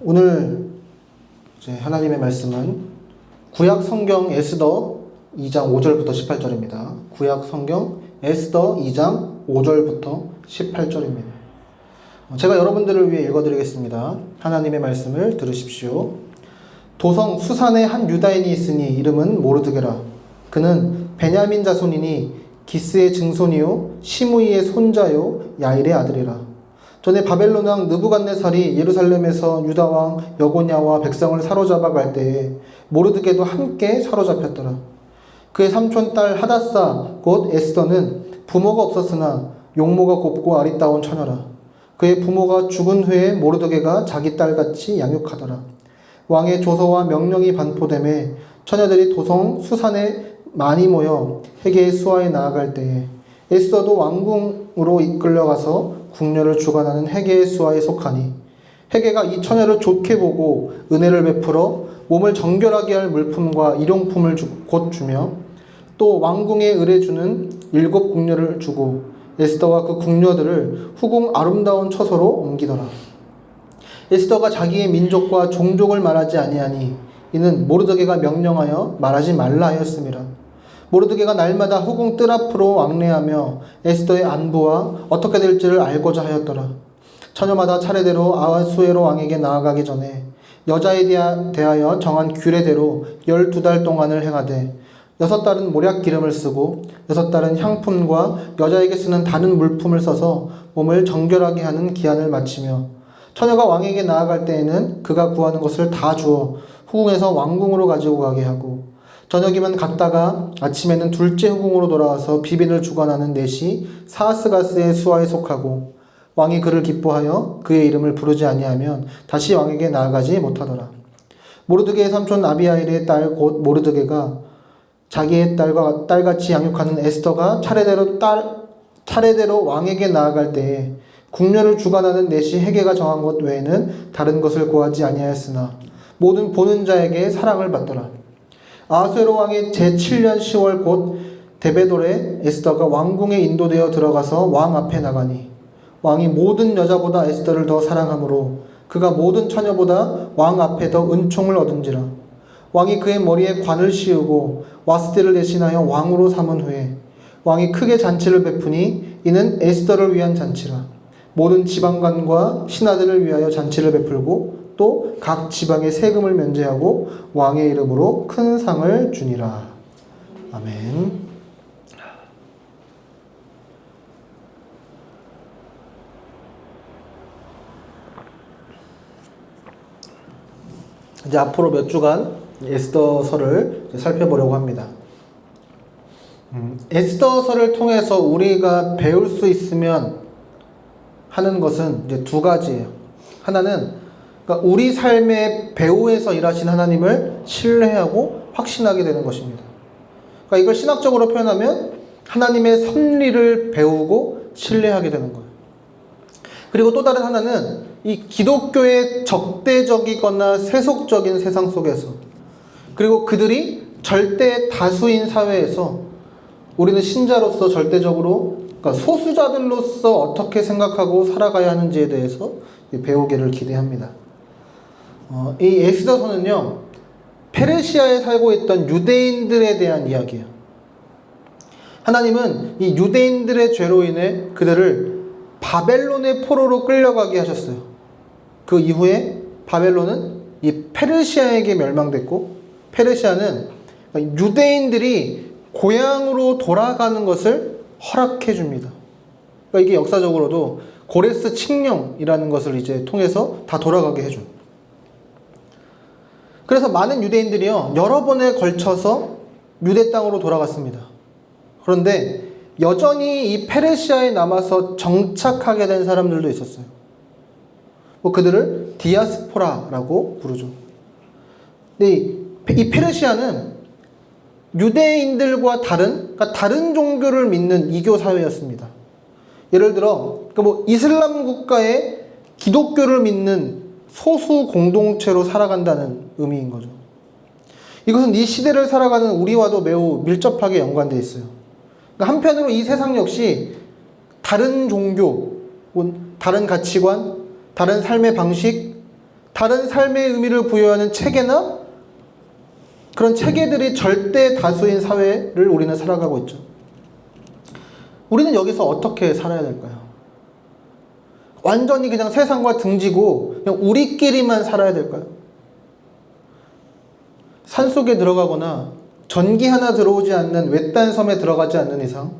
오늘 하나님의 말씀은 구약 성경 에스더 2장 5절부터 18절입니다. 구약 성경 에스더 2장 5절부터 18절입니다. 제가 여러분들을 위해 읽어드리겠습니다. 하나님의 말씀을 들으십시오. 도성 수산에 한 유다인이 있으니 이름은 모르드게라. 그는 베냐민 자손이니 기스의 증손이요 시므이의 손자요 야일의 아들이라. 전에 바벨론 왕 느부갓네살이 예루살렘에서 유다 왕 여고냐와 백성을 사로잡아 갈 때에 모르드게도 함께 사로잡혔더라. 그의 삼촌 딸 하닷사 곧 에스더는 부모가 없었으나 용모가 곱고 아리따운 처녀라. 그의 부모가 죽은 후에 모르드게가 자기 딸같이 양육하더라. 왕의 조서와 명령이 반포되매 처녀들이 도성 수산에 많이 모여 헤게의 수하에 나아갈 때에 에스더도 왕궁으로 이끌려가서 궁녀를 주관하는 헤게의 수하에 속하니 헤게가 이 처녀를 좋게 보고 은혜를 베풀어 몸을 정결하게 할 물품과 일용품을 곧 주며 또 왕궁에 의뢰주는 7 궁녀를 주고 에스더와 그 궁녀들을 후궁 아름다운 처소로 옮기더라. 에스더가 자기의 민족과 종족을 말하지 아니하니 이는 모르드게가 명령하여 말하지 말라 하였음이라. 모르드게가 날마다 후궁 뜰 앞으로 왕래하며 에스더의 안부와 어떻게 될지를 알고자 하였더라. 처녀마다 차례대로 아하수에로 왕에게 나아가기 전에 여자에 대하여 정한 규례대로 12달 동안을 행하되 6달은 모략 기름을 쓰고 6달은 향품과 여자에게 쓰는 다른 물품을 써서 몸을 정결하게 하는 기한을 마치며 처녀가 왕에게 나아갈 때에는 그가 구하는 것을 다 주어 후궁에서 왕궁으로 가지고 가게 하고 저녁이면 갔다가 아침에는 둘째 후궁으로 돌아와서 비빈을 주관하는 넷이 사하스가스의 수하에 속하고 왕이 그를 기뻐하여 그의 이름을 부르지 아니하면 다시 왕에게 나아가지 못하더라. 모르드게의 삼촌 아비하일의 딸 곧 모르드게가 자기의 딸같이 양육하는 에스더가 차례대로 왕에게 나아갈 때에 궁녀를 주관하는 넷이 헤게가 정한 것 외에는 다른 것을 구하지 아니하였으나 모든 보는 자에게 사랑을 받더라. 아하수에로 왕의 제7년 10월 곧 데베돌에 에스더가 왕궁에 인도되어 들어가서 왕 앞에 나가니 왕이 모든 여자보다 에스더를 더 사랑하므로 그가 모든 처녀보다 왕 앞에 더 은총을 얻은지라. 왕이 그의 머리에 관을 씌우고 와스티를 대신하여 왕으로 삼은 후에 왕이 크게 잔치를 베푸니 이는 에스더를 위한 잔치라. 모든 지방관과 신하들을 위하여 잔치를 베풀고 또 각 지방의 세금을 면제하고 왕의 이름으로 큰 상을 주니라. 아멘. 이제 앞으로 몇 주간 에스더서를 살펴보려고 합니다. 에스더서를 통해서 우리가 배울 수 있으면 하는 것은 이제 두 가지예요. 하나는 그러니까 우리 삶의 배후에서 일하신 하나님을 신뢰하고 확신하게 되는 것입니다. 그러니까 이걸 신학적으로 표현하면 하나님의 섭리를 배우고 신뢰하게 되는 거예요. 그리고 또 다른 하나는 이 기독교의 적대적이거나 세속적인 세상 속에서 그리고 그들이 절대 다수인 사회에서 우리는 신자로서 절대적으로 그러니까 소수자들로서 어떻게 생각하고 살아가야 하는지에 대해서 배우기를 기대합니다. 이 에스더서는요 페르시아에 살고 있던 유대인들에 대한 이야기예요. 하나님은 이 유대인들의 죄로 인해 그들을 바벨론의 포로로 끌려가게 하셨어요. 그 이후에 바벨론은 이 페르시아에게 멸망됐고 페르시아는 유대인들이 고향으로 돌아가는 것을 허락해 줍니다. 그러니까 이게 역사적으로도 고레스 칙령이라는 것을 이제 통해서 다 돌아가게 해줍니다. 그래서 많은 유대인들이요 여러 번에 걸쳐서 유대 땅으로 돌아갔습니다. 그런데 여전히 이 페르시아에 남아서 정착하게 된 사람들도 있었어요. 그들을 디아스포라라고 부르죠. 근데 이 페르시아는 유대인들과 그러니까 다른 종교를 믿는 이교 사회였습니다. 예를 들어 그러니까 이슬람 국가에 기독교를 믿는 소수 공동체로 살아간다는 의미인 거죠. 이것은 이 시대를 살아가는 우리와도 매우 밀접하게 연관되어 있어요. 그러니까 한편으로 이 세상 역시 다른 종교, 다른 가치관, 다른 삶의 방식, 다른 삶의 의미를 부여하는 체계나 그런 체계들이 절대 다수인 사회를 우리는 살아가고 있죠. 우리는 여기서 어떻게 살아야 될까요? 완전히 그냥 세상과 등지고 그냥 우리끼리만 살아야 될까요? 산속에 들어가거나 전기 하나 들어오지 않는 외딴 섬에 들어가지 않는 이상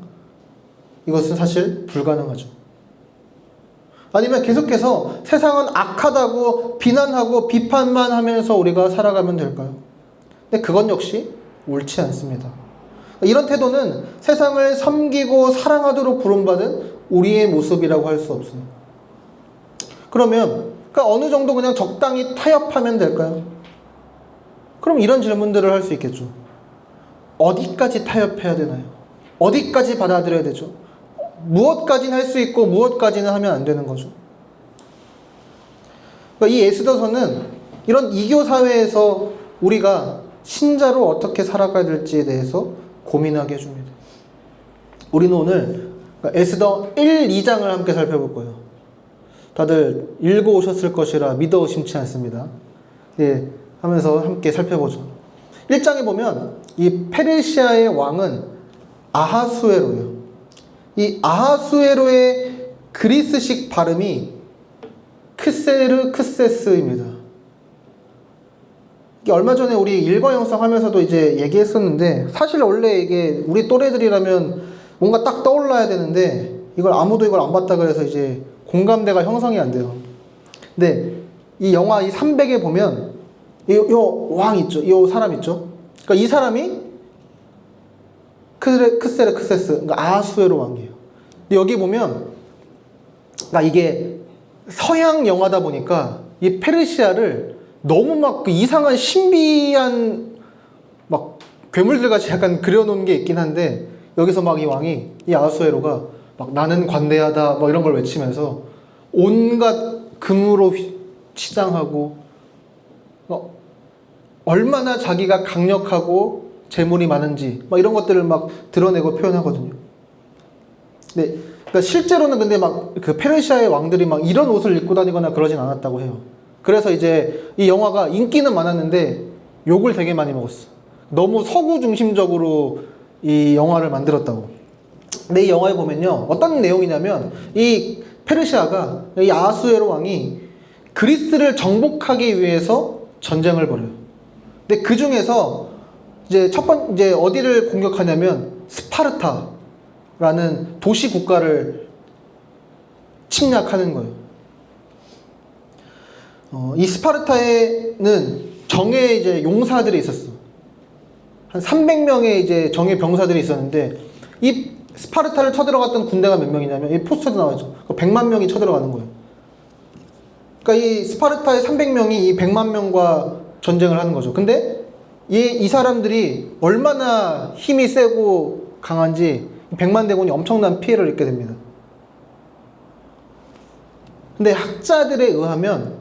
이것은 사실 불가능하죠. 아니면 계속해서 세상은 악하다고 비난하고 비판만 하면서 우리가 살아가면 될까요? 근데 그건 역시 옳지 않습니다. 이런 태도는 세상을 섬기고 사랑하도록 부름받은 우리의 모습이라고 할 수 없습니다. 그러면 어느 정도 그냥 적당히 타협하면 될까요? 그럼 이런 질문들을 할 수 있겠죠. 어디까지 타협해야 되나요? 어디까지 받아들여야 되죠? 무엇까지는 할 수 있고 무엇까지는 하면 안 되는 거죠. 이 에스더서는 이런 이교 사회에서 우리가 신자로 어떻게 살아가야 될지에 대해서 고민하게 해줍니다. 우리는 오늘 에스더 1, 2장을 함께 살펴볼 거예요. 다들 읽어오셨을 것이라 믿어 의심치 않습니다. 네, 하면서 함께 살펴보죠. 1장에 보면 이 페르시아의 왕은 아하수에로예요. 이 아하수에로의 그리스식 발음이 크세르크세스입니다. 이게 얼마 전에 우리 일과 영상 하면서도 이제 얘기했었는데, 사실 원래 이게 우리 또래들이라면 뭔가 딱 떠올라야 되는데 아무도 이걸 안 봤다 그래서 이제 공감대가 형성이 안 돼요. 근데 이 영화 이 300에 보면 요 왕 있죠, 요 사람 있죠. 그러니까 이 사람이 크세르크세스, 그러니까 아하수에로 왕이에요. 근데 여기 보면, 그러니까 이게 서양 영화다 보니까 이 페르시아를 너무 막 그 이상한 신비한 막 괴물들 같이 약간 그려놓은 게 있긴 한데, 여기서 막 이 왕이, 이 아하수에로가 막 나는 관대하다 뭐 이런 걸 외치면서 온갖 금으로 치장하고 얼마나 자기가 강력하고 재물이 많은지 막 이런 것들을 막 드러내고 표현하거든요. 네, 그러니까 실제로는 근데 막 그 페르시아의 왕들이 막 이런 옷을 입고 다니거나 그러진 않았다고 해요. 그래서 이제 이 영화가 인기는 많았는데 욕을 되게 많이 먹었어. 너무 서구 중심적으로 이 영화를 만들었다고. 근데 이 영화에 보면요, 어떤 내용이냐면 이 페르시아가, 이 아하수에로 왕이 그리스를 정복하기 위해서 전쟁을 벌여요. 근데 그 중에서 이제 이제 어디를 공격하냐면 스파르타라는 도시 국가를 침략하는 거예요. 이 스파르타에는 정예 이제 용사들이 있었어. 한 300명의 이제 정예 병사들이 있었는데, 이 스파르타를 쳐들어갔던 군대가 몇 명이냐면, 이 포스터도 나와있죠. 100만 명이 쳐들어가는 거예요. 그러니까 이 스파르타의 300명이 이 100만 명과 전쟁을 하는 거죠. 근데 이 사람들이 얼마나 힘이 세고 강한지 100만 대군이 엄청난 피해를 입게 됩니다. 근데 학자들에 의하면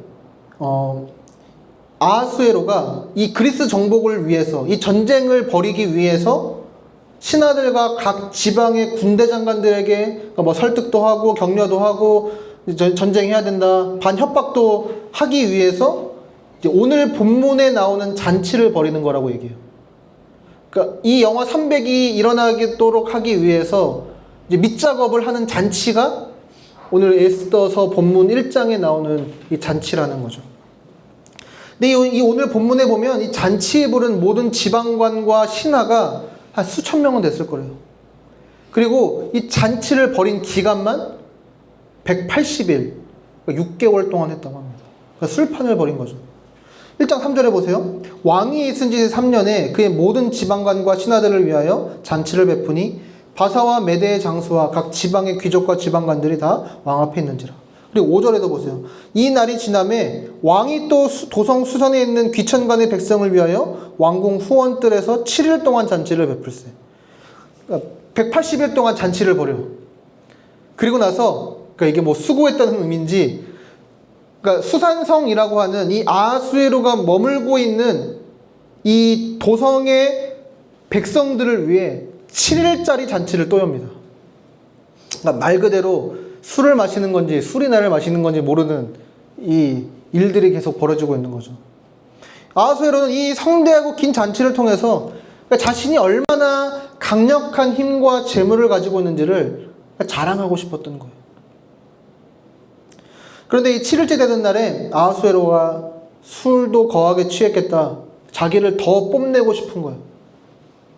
아하수에로가 이 그리스 정복을 위해서, 이 전쟁을 벌이기 위해서 신하들과 각 지방의 군대 장관들에게 뭐 설득도 하고 격려도 하고 전쟁해야 된다, 반협박도 하기 위해서 이제 오늘 본문에 나오는 잔치를 벌이는 거라고 얘기해요. 그러니까 이 영화 300이 일어나도록 하기 위해서 이제 밑작업을 하는 잔치가 오늘 에스더서 본문 1장에 나오는 이 잔치라는 거죠. 근데 이 오늘 본문에 보면 이 잔치에 부른 모든 지방관과 신하가 한 수천 명은 됐을 거래요. 그리고 이 잔치를 벌인 기간만 180일, 그러니까 6개월 동안 했다고 합니다. 그러니까 술판을 벌인 거죠. 1장 3절에 보세요. 왕이 있은 지 3년에 그의 모든 지방관과 신하들을 위하여 잔치를 베푸니 바사와 메대의 장수와 각 지방의 귀족과 지방관들이 다 왕 앞에 있는지라. 그리고 5절에도 보세요. 이 날이 지남에 왕이 또 도성 수선에 있는 귀천관의 백성을 위하여 왕궁 후원뜰에서 7일 동안 잔치를 베풀세. 그러니까 180일 동안 잔치를 벌여. 그리고 나서, 그러니까 이게 뭐 수고했다는 의미인지, 그러니까 수산성이라고 하는 이 아하수에로가 머물고 있는 이 도성의 백성들을 위해 7일짜리 잔치를 또 엽니다. 그러니까 말 그대로 술을 마시는 건지 술이나를 마시는 건지 모르는 이 일들이 계속 벌어지고 있는 거죠. 아하수에로는 이 성대하고 긴 잔치를 통해서 자신이 얼마나 강력한 힘과 재물을 가지고 있는지를 자랑하고 싶었던 거예요. 그런데 이 7일째 되는 날에 아하수에로가 술도 거하게 취했겠다. 자기를 더 뽐내고 싶은 거예요.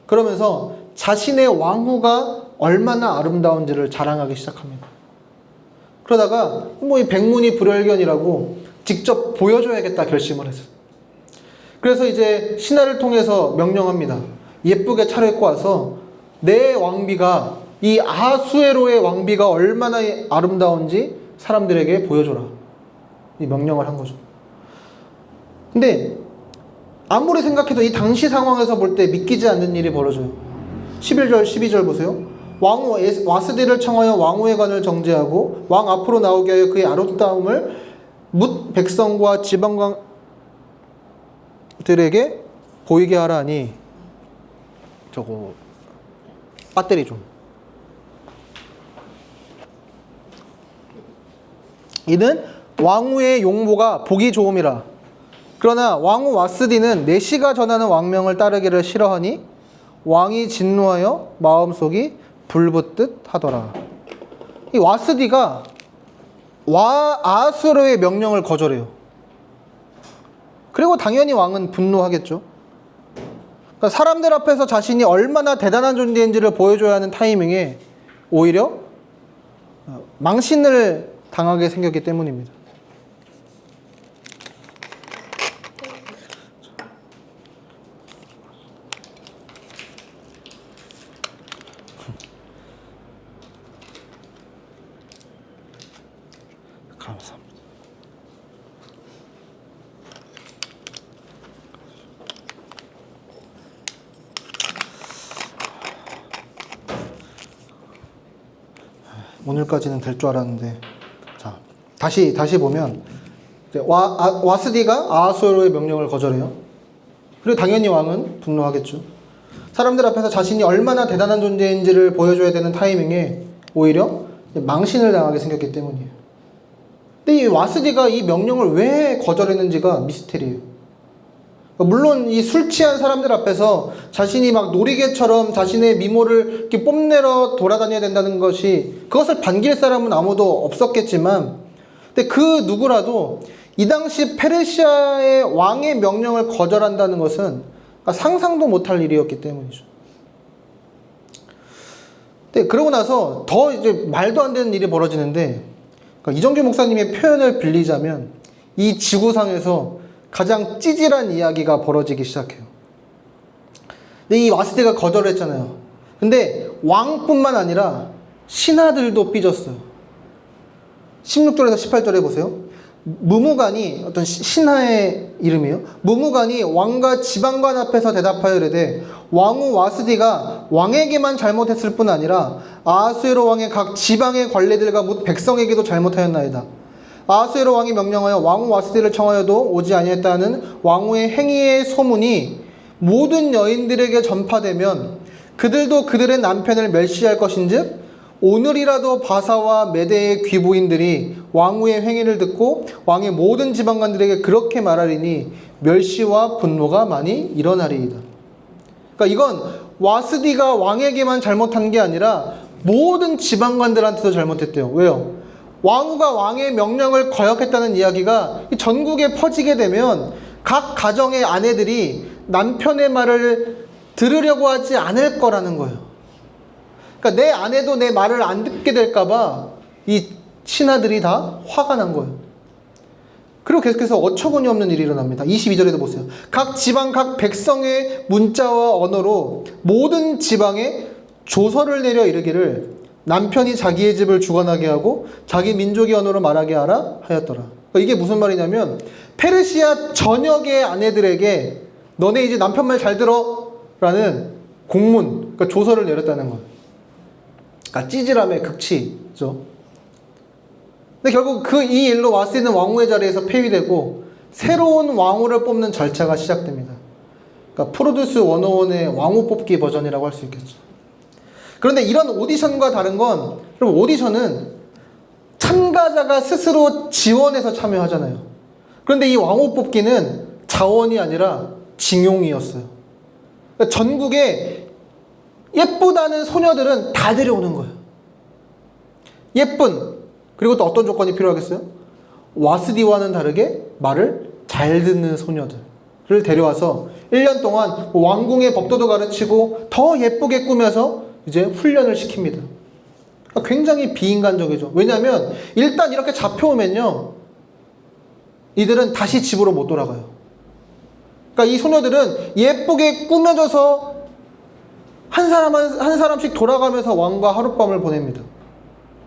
그러면서 자신의 왕후가 얼마나 아름다운지를 자랑하기 시작합니다. 그러다가 뭐 이 백문이 불여일견이라고 직접 보여줘야겠다 결심을 했어요. 그래서 이제 신하를 통해서 명령합니다. 예쁘게 차려입고 와서 내 왕비가, 이 아하수에로의 왕비가 얼마나 아름다운지 사람들에게 보여줘라. 이 명령을 한 거죠. 근데 아무리 생각해도 이 당시 상황에서 볼 때 믿기지 않는 일이 벌어져요. 11절 12절 보세요. 왕후 와스디를 청하여 왕후의 관을 정죄하고 왕 앞으로 나오게 하여 그의 아름다움을 뭇 백성과 지방들에게 보이게 하라니. 저거 배터리 좀. 이는 왕후의 용모가 보기 좋음이라. 그러나 왕후 와스디는 내시가 전하는 왕명을 따르기를 싫어하니 왕이 진노하여 마음속이 불붙듯 하더라. 이 와스디가 아하수에로의 명령을 거절해요. 그리고 당연히 왕은 분노하겠죠. 그러니까 사람들 앞에서 자신이 얼마나 대단한 존재인지를 보여줘야 하는 타이밍에 오히려 망신을 당하게 생겼기 때문입니다. 감사합니다. 오늘까지는 될 줄 알았는데, 자 다시 보면 와스디가 아하수에로의 명령을 거절해요. 그리고 당연히 왕은 분노하겠죠. 사람들 앞에서 자신이 얼마나 대단한 존재인지를 보여줘야 되는 타이밍에 오히려 망신을 당하게 생겼기 때문이에요. 근데 이 와스디가 이 명령을 왜 거절했는지가 미스테리예요. 물론 이 술 취한 사람들 앞에서 자신이 막 놀이개처럼 자신의 미모를 이렇게 뽐내러 돌아다녀야 된다는 것이, 그것을 반길 사람은 아무도 없었겠지만, 근데 그 누구라도 이 당시 페르시아의 왕의 명령을 거절한다는 것은 상상도 못할 일이었기 때문이죠. 근데 그러고 나서 더 이제 말도 안 되는 일이 벌어지는데, 이정규 목사님의 표현을 빌리자면 이 지구상에서 가장 찌질한 이야기가 벌어지기 시작해요. 근데 이 와스디가 거절을 했잖아요. 근데 왕뿐만 아니라 신하들도 삐졌어요. 16절에서 18절에 보세요. 무무관이, 어떤 신하의 이름이에요. 무무관이 왕과 지방관 앞에서 대답하여 이르되 왕후 와스디가 왕에게만 잘못했을 뿐 아니라 아하수에로 왕의 각 지방의 관리들과 뭇 백성에게도 잘못하였나이다. 아하수에로 왕이 명령하여 왕후 와스디를 청하여도 오지 아니했다는 왕후의 행위의 소문이 모든 여인들에게 전파되면 그들도 그들의 남편을 멸시할 것인즉 오늘이라도 바사와 메대의 귀부인들이 왕후의 행위를 듣고 왕의 모든 지방관들에게 그렇게 말하리니 멸시와 분노가 많이 일어나리이다. 그러니까 이건 와스디가 왕에게만 잘못한 게 아니라 모든 지방관들한테도 잘못했대요. 왜요? 왕후가 왕의 명령을 거역했다는 이야기가 전국에 퍼지게 되면 각 가정의 아내들이 남편의 말을 들으려고 하지 않을 거라는 거예요. 그러니까 내 아내도 내 말을 안 듣게 될까봐 이 신하들이 다 화가 난 거예요. 그리고 계속해서 어처구니 없는 일이 일어납니다. 22절에도 보세요. 각 지방 각 백성의 문자와 언어로 모든 지방에 조서를 내려 이르기를 남편이 자기의 집을 주관하게 하고 자기 민족의 언어로 말하게 하라 하였더라. 그러니까 이게 무슨 말이냐면 페르시아 전역의 아내들에게 너네 이제 남편 말 잘 들어 라는 공문, 그러니까 조서를 내렸다는 거예요. 그러니까 찌질함의 극치죠. 근데 결국 이 일로 와스디는 왕후의 자리에서 폐위되고 새로운 왕후를 뽑는 절차가 시작됩니다. 그러니까 프로듀스 101의 왕후 뽑기 버전이라고 할 수 있겠죠. 그런데 이런 오디션과 다른 건, 여러분, 오디션은 참가자가 스스로 지원해서 참여하잖아요. 그런데 이 왕후 뽑기는 자원이 아니라 징용이었어요. 그러니까 전국에 예쁘다는 소녀들은 다 데려오는 거예요. 예쁜, 그리고 또 어떤 조건이 필요하겠어요? 와스디와는 다르게 말을 잘 듣는 소녀들을 데려와서 1년 동안 왕궁의 법도도 가르치고 더 예쁘게 꾸며서 이제 훈련을 시킵니다. 굉장히 비인간적이죠. 왜냐하면 일단 이렇게 잡혀오면요, 이들은 다시 집으로 못 돌아가요. 그러니까 이 소녀들은 예쁘게 꾸며져서 한 사람씩 돌아가면서 왕과 하룻밤을 보냅니다.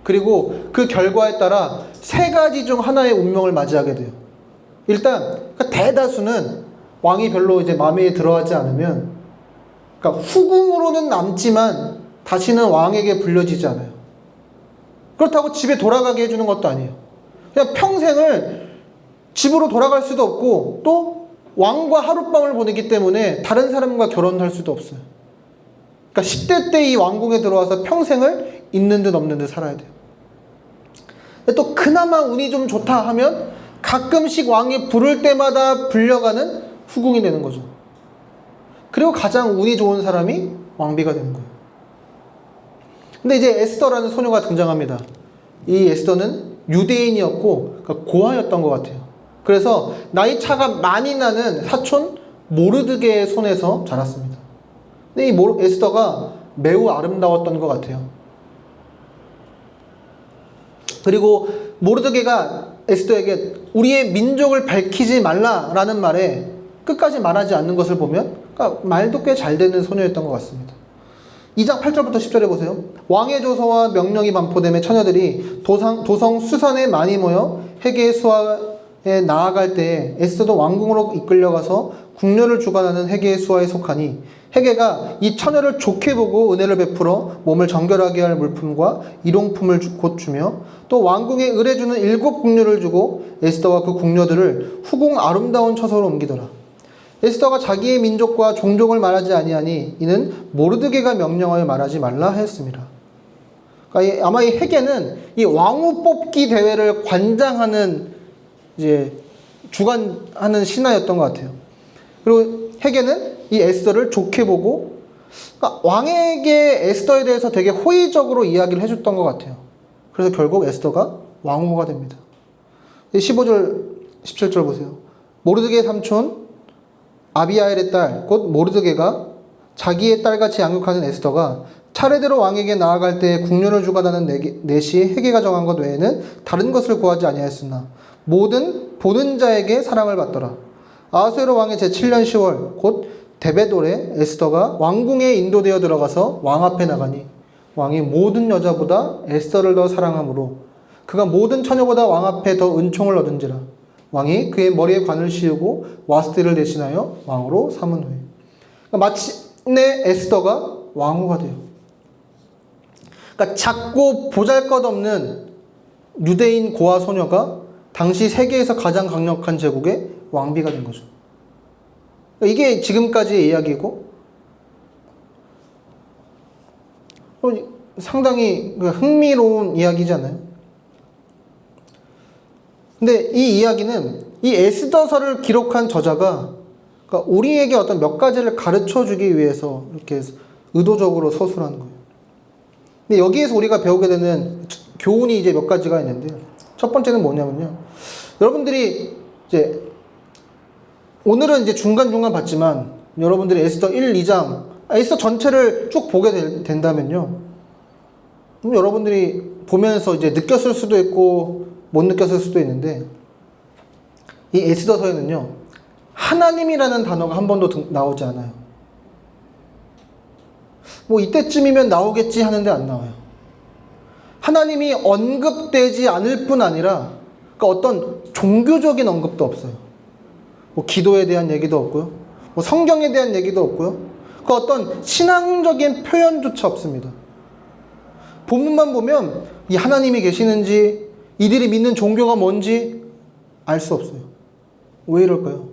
그리고 그 결과에 따라 3가지 중 하나의 운명을 맞이하게 돼요. 일단 대다수는 왕이 별로 이제 마음에 들어하지 않으면, 그러니까 후궁으로는 남지만 다시는 왕에게 불려지지 않아요. 그렇다고 집에 돌아가게 해주는 것도 아니에요. 그냥 평생을 집으로 돌아갈 수도 없고 또 왕과 하룻밤을 보내기 때문에 다른 사람과 결혼할 수도 없어요. 그러니까 10대 때 이 왕궁에 들어와서 평생을 있는 듯 없는 듯 살아야 돼요. 또 그나마 운이 좀 좋다 하면 가끔씩 왕이 부를 때마다 불려가는 후궁이 되는 거죠. 그리고 가장 운이 좋은 사람이 왕비가 되는 거예요. 근데 이제 에스더라는 소녀가 등장합니다. 이 에스더는 유대인이었고, 그러니까 고아였던 것 같아요. 그래서 나이 차가 많이 나는 사촌 모르드게의 손에서 자랐습니다. 근데 이 에스더가 매우 아름다웠던 것 같아요. 그리고 모르드게가 에스더에게 우리의 민족을 밝히지 말라라는 말에 끝까지 말하지 않는 것을 보면, 그러니까 말도 꽤 잘 되는 소녀였던 것 같습니다. 2장 8절부터 10절에 보세요. 왕의 조서와 명령이 반포됨에 처녀들이 도성 수산에 많이 모여 헤게의 수하에 나아갈 때에 에스더도 왕궁으로 이끌려가서 궁녀를 주관하는 헤게의 수하에 속하니, 헤게가 이 처녀를 좋게 보고 은혜를 베풀어 몸을 정결하게 할 물품과 일용품을 곧 주며 또 왕궁에 의뢰주는 7 궁녀를 주고 에스더와 그 궁녀들을 후궁 아름다운 처소로 옮기더라. 에스더가 자기의 민족과 종족을 말하지 아니하니 이는 모르드게가 명령하여 말하지 말라 하였습니다. 그러니까 아마 이 헤게는 이 왕후 뽑기 대회를 관장하는, 이제 주관하는 신하였던 것 같아요. 그리고 헤게는 이 에스더를 좋게 보고, 그러니까 왕에게 에스더에 대해서 되게 호의적으로 이야기를 해줬던 것 같아요. 그래서 결국 에스더가 왕후가 됩니다. 15절 17절 보세요. 모르드게의 삼촌 아비하일의 딸 곧 모르드게가 자기의 딸같이 양육하는 에스더가 차례대로 왕에게 나아갈 때 궁녀를 주관하는 넷이 헤게가 정한 것 외에는 다른 것을 구하지 아니하였으나 모든 보는 자에게 사랑을 받더라. 아하수에로 왕의 제7년 10월 곧 데베돌에 에스더가 왕궁에 인도되어 들어가서 왕 앞에 나가니 왕이 모든 여자보다 에스더를 더 사랑하므로 그가 모든 처녀보다 왕 앞에 더 은총을 얻은지라. 왕이 그의 머리에 관을 씌우고 와스디를 대신하여 왕으로 삼은 후에, 그러니까 마침내 에스더가 왕후가 돼요. 그러니까 작고 보잘것없는 유대인 고아 소녀가 당시 세계에서 가장 강력한 제국의 왕비가 된 거죠. 이게 지금까지의 이야기고, 상당히 흥미로운 이야기잖아요. 근데 이 이야기는 이 에스더서를 기록한 저자가, 그러니까 우리에게 어떤 몇 가지를 가르쳐 주기 위해서 이렇게 의도적으로 서술하는 거예요. 근데 여기에서 우리가 배우게 되는 교훈이 이제 몇 가지가 있는데요. 첫 번째는 뭐냐면요. 여러분들이 이제 오늘은 이제 중간중간 봤지만 여러분들이 에스더 1, 2장, 에스더 전체를 쭉 보게 된다면요. 그럼 여러분들이 보면서 이제 느꼈을 수도 있고 못 느꼈을 수도 있는데, 이 에스더서에는요, 하나님이라는 단어가 한 번도 나오지 않아요. 뭐 이때쯤이면 나오겠지 하는데 안 나와요. 하나님이 언급되지 않을 뿐 아니라, 그러니까 어떤 종교적인 언급도 없어요. 뭐 기도에 대한 얘기도 없고요. 뭐 성경에 대한 얘기도 없고요. 그 어떤 신앙적인 표현조차 없습니다. 본문만 보면 이 하나님이 계시는지, 이들이 믿는 종교가 뭔지 알 수 없어요. 왜 이럴까요?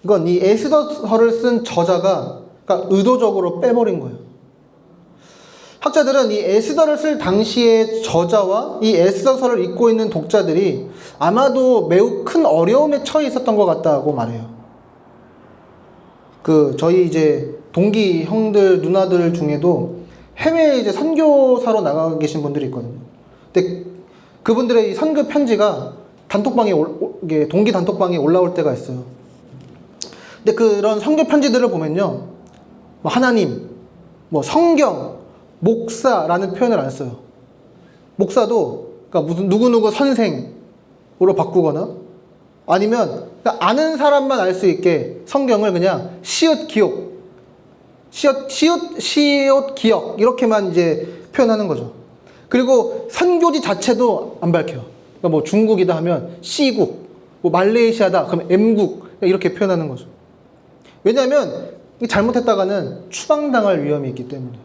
이건 이 에스더서를 쓴 저자가, 그러니까 의도적으로 빼버린 거예요. 학자들은 이 에스더를 쓸 당시의 저자와 이 에스더서를 읽고 있는 독자들이 아마도 매우 큰 어려움에 처해 있었던 것 같다고 말해요. 저희 이제 동기 형들, 누나들 중에도 해외에 이제 선교사로 나가 계신 분들이 있거든요. 근데 그분들의 이 선교 편지가 이게 동기 단톡방에 올라올 때가 있어요. 근데 그런 선교 편지들을 보면요, 뭐 하나님, 뭐 성경, 목사라는 표현을 안 써요. 목사도 그러니까 무슨 누구누구 선생으로 바꾸거나 아니면 그러니까 아는 사람만 알 수 있게 성경을 그냥 시옷 기억, 시옷 기억 이렇게만 이제 표현하는 거죠. 그리고 선교지 자체도 안 밝혀요. 그러니까 뭐 중국이다 하면 C국, 뭐 말레이시아다 그러면 M국 이렇게 표현하는 거죠. 왜냐하면 잘못했다가는 추방당할 위험이 있기 때문에.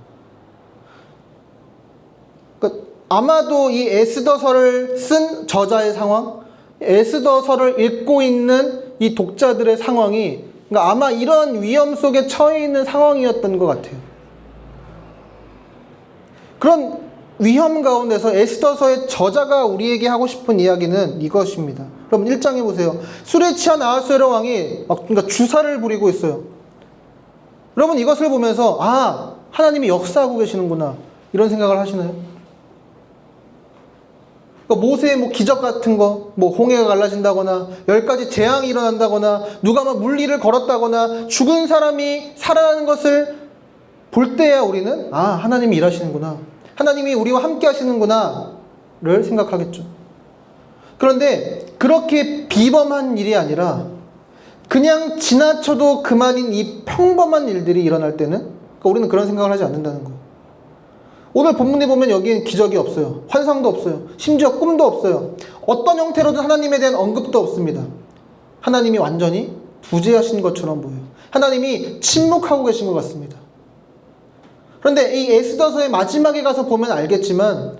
그러니까 아마도 이 에스더서를 쓴 저자의 상황, 에스더서를 읽고 있는 이 독자들의 상황이 그러니까 아마 이런 위험 속에 처해 있는 상황이었던 것 같아요. 그런 위험 가운데서 에스더서의 저자가 우리에게 하고 싶은 이야기는 이것입니다. 여러분 1장에 보세요. 술에 취한 아하수에로 왕이 그러니까 주사를 부리고 있어요. 여러분 이것을 보면서 하나님이 역사하고 계시는구나 이런 생각을 하시나요? 그러니까 모세의 뭐 기적 같은 거, 뭐 홍해가 갈라진다거나 10가지 재앙이 일어난다거나 누가 막 물리를 걸었다거나 죽은 사람이 살아나는 것을 볼 때야 우리는 하나님이 일하시는구나, 하나님이 우리와 함께 하시는구나를 생각하겠죠. 그런데 그렇게 비범한 일이 아니라 그냥 지나쳐도 그만인 이 평범한 일들이 일어날 때는 그러니까 우리는 그런 생각을 하지 않는다는 거예요. 오늘 본문에 보면 여기엔 기적이 없어요. 환상도 없어요. 심지어 꿈도 없어요. 어떤 형태로든 하나님에 대한 언급도 없습니다. 하나님이 완전히 부재하신 것처럼 보여요. 하나님이 침묵하고 계신 것 같습니다. 그런데 이 에스더서의 마지막에 가서 보면 알겠지만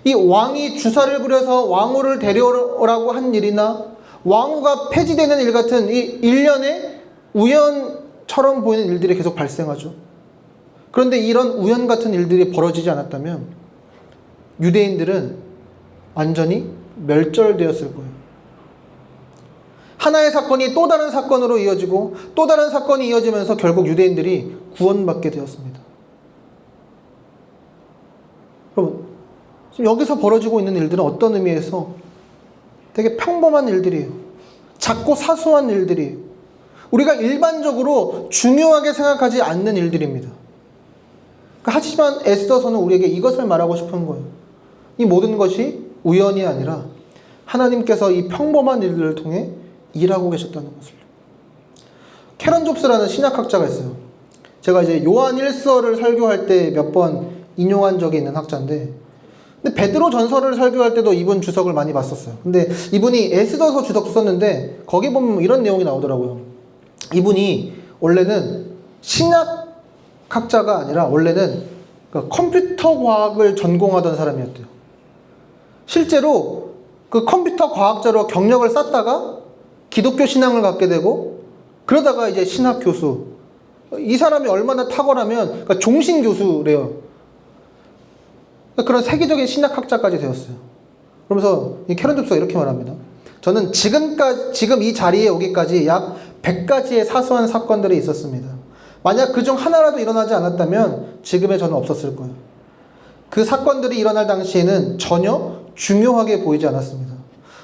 이 왕이 주사를 부려서 왕후를 데려오라고 한 일이나 왕후가 폐지되는 일 같은 이 일련의 우연처럼 보이는 일들이 계속 발생하죠. 그런데 이런 우연 같은 일들이 벌어지지 않았다면 유대인들은 완전히 멸절되었을 거예요. 하나의 사건이 또 다른 사건으로 이어지고 또 다른 사건이 이어지면서 결국 유대인들이 구원받게 되었습니다. 여러분, 지금 여기서 벌어지고 있는 일들은 어떤 의미에서 되게 평범한 일들이에요. 작고 사소한 일들이에요. 우리가 일반적으로 중요하게 생각하지 않는 일들입니다. 하지만 에스더서는 우리에게 이것을 말하고 싶은 거예요. 이 모든 것이 우연이 아니라 하나님께서 이 평범한 일들을 통해 일하고 계셨다는 것을. 캐런 잡스라는 신약학자가 있어요. 제가 이제 요한 1서를 설교할 때 몇 번 인용한 적이 있는 학자인데, 근데 베드로 전서를 설교할 때도 이분 주석을 많이 봤었어요. 근데 이분이 에스더서 주석도 썼는데 거기 보면 이런 내용이 나오더라고요. 이분이 원래는 신약학자가 아니라 원래는 컴퓨터 과학을 전공하던 사람이었대요. 실제로 그 컴퓨터 과학자로 경력을 쌓다가 기독교 신앙을 갖게 되고 그러다가 이제 신학 교수. 이 사람이 얼마나 탁월하면 그러니까 종신 교수래요. 그런 세계적인 신학학자까지 되었어요. 그러면서 이 캐런 잡스가 이렇게 말합니다. 저는 지금 이 자리에 오기까지 약 100가지의 사소한 사건들이 있었습니다. 만약 그중 하나라도 일어나지 않았다면 지금의 저는 없었을 거예요. 그 사건들이 일어날 당시에는 전혀 중요하게 보이지 않았습니다.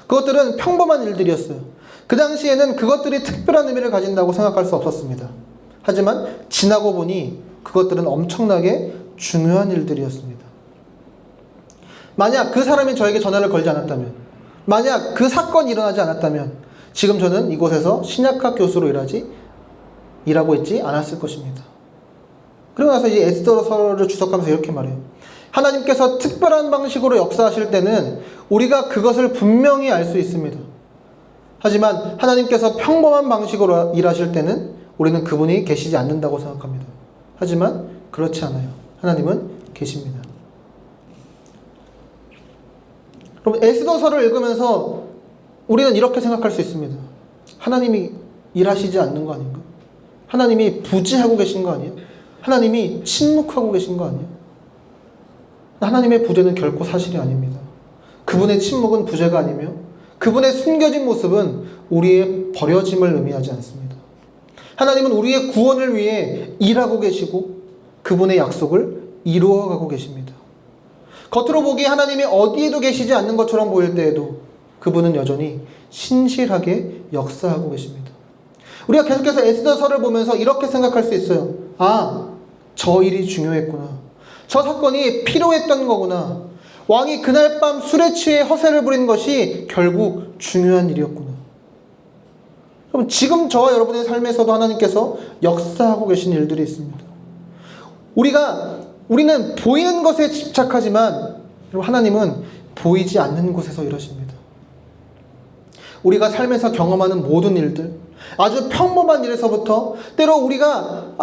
그것들은 평범한 일들이었어요. 그 당시에는 그것들이 특별한 의미를 가진다고 생각할 수 없었습니다. 하지만 지나고 보니 그것들은 엄청나게 중요한 일들이었습니다. 만약 그 사람이 저에게 전화를 걸지 않았다면, 만약 그 사건이 일어나지 않았다면 지금 저는 이곳에서 신약학 교수로 일하고 있지 않았을 것입니다. 그러고 나서 이제 에스더서를 주석하면서 이렇게 말해요. 하나님께서 특별한 방식으로 역사하실 때는 우리가 그것을 분명히 알 수 있습니다. 하지만 하나님께서 평범한 방식으로 일하실 때는 우리는 그분이 계시지 않는다고 생각합니다. 하지만 그렇지 않아요. 하나님은 계십니다. 그럼 에스더서를 읽으면서 우리는 이렇게 생각할 수 있습니다. 하나님이 일하시지 않는 거 아닌가? 하나님이 부지하고 계신 거 아니에요? 하나님이 침묵하고 계신 거 아니에요? 하나님의 부재는 결코 사실이 아닙니다. 그분의 침묵은 부재가 아니며 그분의 숨겨진 모습은 우리의 버려짐을 의미하지 않습니다. 하나님은 우리의 구원을 위해 일하고 계시고 그분의 약속을 이루어가고 계십니다. 겉으로 보기에 하나님이 어디에도 계시지 않는 것처럼 보일 때에도 그분은 여전히 신실하게 역사하고 계십니다. 우리가 계속해서 에스더서를 보면서 이렇게 생각할 수 있어요. 아, 저 일이 중요했구나. 저 사건이 필요했던 거구나. 왕이 그날 밤 술에 취해 허세를 부린 것이 결국 중요한 일이었구나. 그럼 지금 저와 여러분의 삶에서도 하나님께서 역사하고 계신 일들이 있습니다. 우리는 보이는 것에 집착하지만 하나님은 보이지 않는 곳에서 일하십니다. 우리가 삶에서 경험하는 모든 일들, 아주 평범한 일에서부터 때로 우리가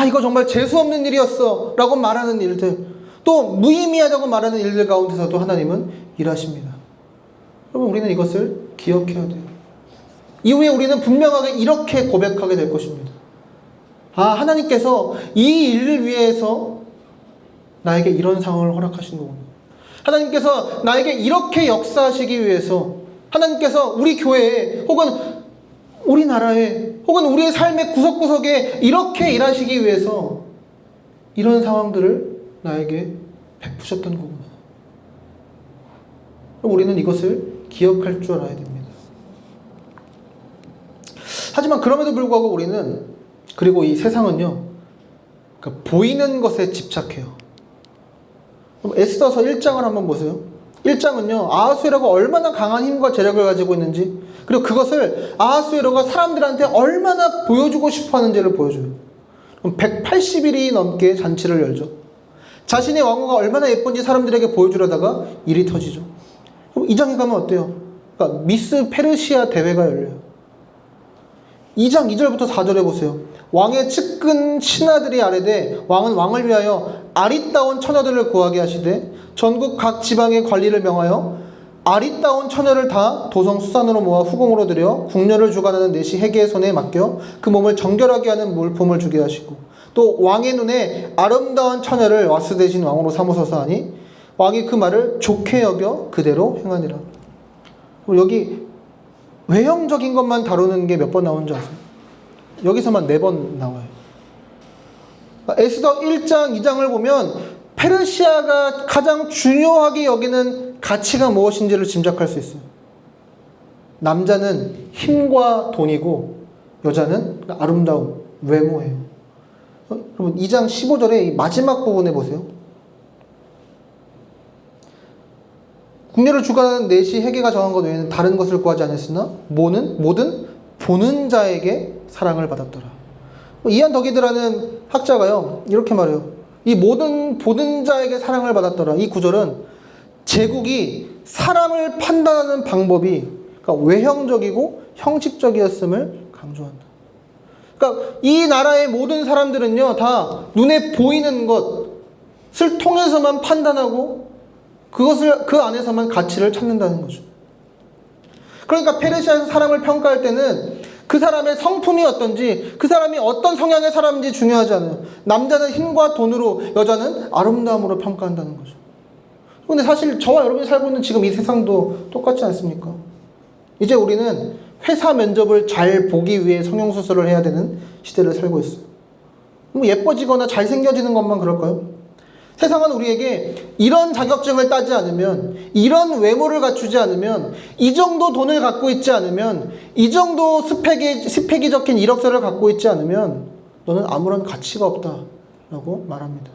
이거 정말 재수없는 일이었어 라고 말하는 일들, 또 무의미하다고 말하는 일들 가운데서도 하나님은 일하십니다. 여러분, 우리는 이것을 기억해야 돼요. 이후에 우리는 분명하게 이렇게 고백하게 될 것입니다. 하나님께서 이 일을 위해서 나에게 이런 상황을 허락하신 거구나. 하나님께서 나에게 이렇게 역사하시기 위해서, 하나님께서 우리 교회에 혹은 우리나라에 혹은 우리의 삶의 구석구석에 이렇게 일하시기 위해서 이런 상황들을 나에게 베푸셨던 거구나. 우리는 이것을 기억할 줄 알아야 됩니다. 하지만 그럼에도 불구하고 우리는, 그리고 이 세상은요, 보이는 것에 집착해요. 에스더서 1장을 한번 보세요. 1장은요, 아하수에로가 얼마나 강한 힘과 재력을 가지고 있는지, 그리고 그것을 아하수에로가 사람들한테 얼마나 보여주고 싶어 하는지를 보여줘요. 180일이 넘게 잔치를 열죠. 자신의 왕후가 얼마나 예쁜지 사람들에게 보여주려다가 일이 터지죠. 그럼 2장에 가면 어때요? 그러니까 미스 페르시아 대회가 열려요. 2장 2절부터 4절에 보세요. 왕의 측근 신하들이 아뢰되 왕은 왕을 위하여 아리따운 처녀들을 구하게 하시되 전국 각 지방의 관리를 명하여 아리따운 처녀를 다 도성 수산으로 모아 후궁으로 들여 궁녀를 주관하는 내시 해계의 손에 맡겨 그 몸을 정결하게 하는 물품을 주게 하시고 또 왕의 눈에 아름다운 처녀를 와스 대신 왕으로 삼으소서 하니 왕이 그 말을 좋게 여겨 그대로 행하니라. 여기 외형적인 것만 다루는 게 몇 번 나오는지 아세요? 여기서만 4번 나와요. 에스더 1장, 2장을 보면 페르시아가 가장 중요하게 여기는 가치가 무엇인지를 짐작할 수 있어요. 남자는 힘과 돈이고 여자는 아름다움, 외모예요. 여러분 2장 15절의 이 마지막 부분에 보세요. 궁녀를 주관하는 내시 해계가 정한 것 외에는 다른 것을 구하지 않았으나 모든 보는 자에게 사랑을 받았더라. 이안 덕이드라는 학자가요 이렇게 말해요. 이 모든 보는 자에게 사랑을 받았더라. 이 구절은 제국이 사람을 판단하는 방법이 그러니까 외형적이고 형식적이었음을 강조한다. 그러니까 이 나라의 모든 사람들은요 다 눈에 보이는 것을 통해서만 판단하고 그것을 그 안에서만 가치를 찾는다는 거죠. 그러니까 페르시아에서 사람을 평가할 때는 그 사람의 성품이 어떤지, 그 사람이 어떤 성향의 사람인지 중요하지 않아요. 남자는 힘과 돈으로, 여자는 아름다움으로 평가한다는 거죠. 그런데 사실 저와 여러분이 살고 있는 지금 이 세상도 똑같지 않습니까? 이제 우리는 회사 면접을 잘 보기 위해 성형수술을 해야 되는 시대를 살고 있어요. 뭐 예뻐지거나 잘생겨지는 것만 그럴까요? 세상은 우리에게 이런 자격증을 따지 않으면, 이런 외모를 갖추지 않으면, 이 정도 돈을 갖고 있지 않으면, 이 정도 스펙이 적힌 이력서를 갖고 있지 않으면 너는 아무런 가치가 없다라고 말합니다.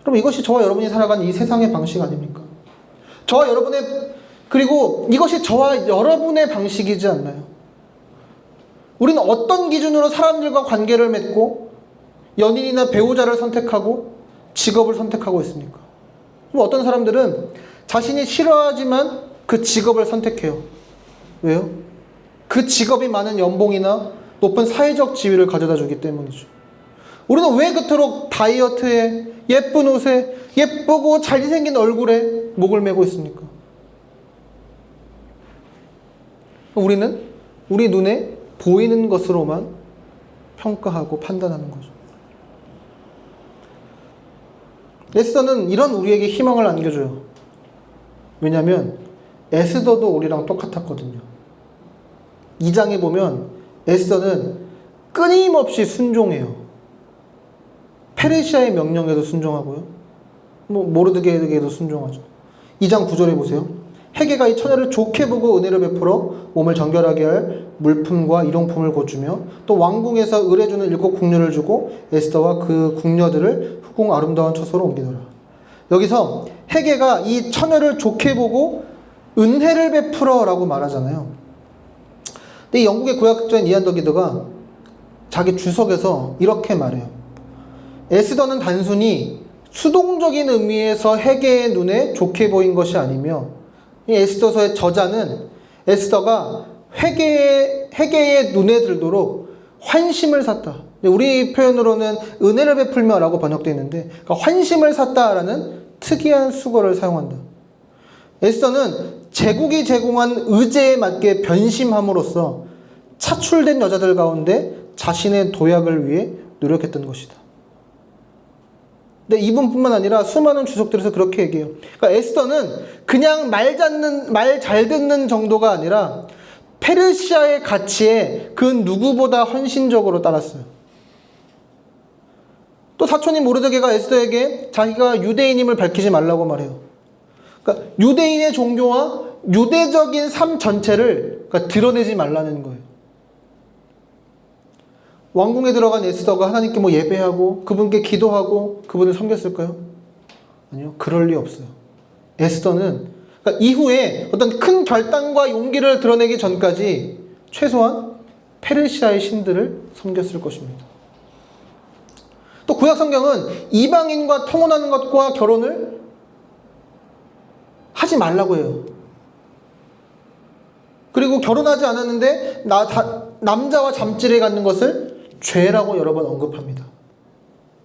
그럼 이것이 저와 여러분이 살아가는 이 세상의 방식 아닙니까? 그리고 이것이 저와 여러분의 방식이지 않나요? 우리는 어떤 기준으로 사람들과 관계를 맺고 연인이나 배우자를 선택하고 직업을 선택하고 있습니까? 그럼 어떤 사람들은 자신이 싫어하지만 그 직업을 선택해요. 왜요? 그 직업이 많은 연봉이나 높은 사회적 지위를 가져다 주기 때문이죠. 우리는 왜 그토록 다이어트에, 예쁜 옷에, 예쁘고 잘생긴 얼굴에 목을 매고 있습니까? 우리는 우리 눈에 보이는 것으로만 평가하고 판단하는 거죠. 에스더는 이런 우리에게 희망을 안겨줘요. 왜냐하면 에스더도 우리랑 똑같았거든요. 2장에 보면 에스더는 끊임없이 순종해요. 페르시아의 명령에도 순종하고요. 모르드게에게도 순종하죠. 2장 9절에 보세요. 헤게가 이 처녀를 좋게 보고 은혜를 베풀어 몸을 정결하게 할 물품과 일용품을 고주며 또 왕궁에서 의뢰주는 7 궁녀를 주고 에스더와 그 궁녀들을 후궁 아름다운 처소로 옮기더라. 여기서 헤게가 이 처녀를 좋게 보고 은혜를 베풀어 라고 말하잖아요. 근데 이 영국의 구약학자인 이안 더기드가 자기 주석에서 이렇게 말해요. 에스더는 단순히 수동적인 의미에서 헤게의 눈에 좋게 보인 것이 아니며 이 에스더서의 저자는 에스더가 헤게의 눈에 들도록 환심을 샀다. 우리 표현으로는 은혜를 베풀며 라고 번역되어 있는데 그러니까 환심을 샀다라는 특이한 수거를 사용한다. 에스더는 제국이 제공한 의제에 맞게 변심함으로써 차출된 여자들 가운데 자신의 도약을 위해 노력했던 것이다. 근데 이분뿐만 아니라 수많은 주석들에서 그렇게 얘기해요. 그러니까 에스더는 그냥 말 잘 듣는 정도가 아니라 페르시아의 가치에 그 누구보다 헌신적으로 따랐어요. 또 사촌인 모르드게가 에스더에게 자기가 유대인임을 밝히지 말라고 말해요. 그러니까 유대인의 종교와 유대적인 삶 전체를 그러니까 드러내지 말라는 거예요. 왕궁에 들어간 에스더가 하나님께 예배하고 그분께 기도하고 그분을 섬겼을까요? 아니요. 그럴 리 없어요. 에스더는 그러니까 이후에 어떤 큰 결단과 용기를 드러내기 전까지 최소한 페르시아의 신들을 섬겼을 것입니다. 또 구약 성경은 이방인과 통혼하는 것과 결혼을 하지 말라고 해요. 그리고 결혼하지 않았는데 남자와 잠자리에 갖는 것을 죄라고 여러 번 언급합니다.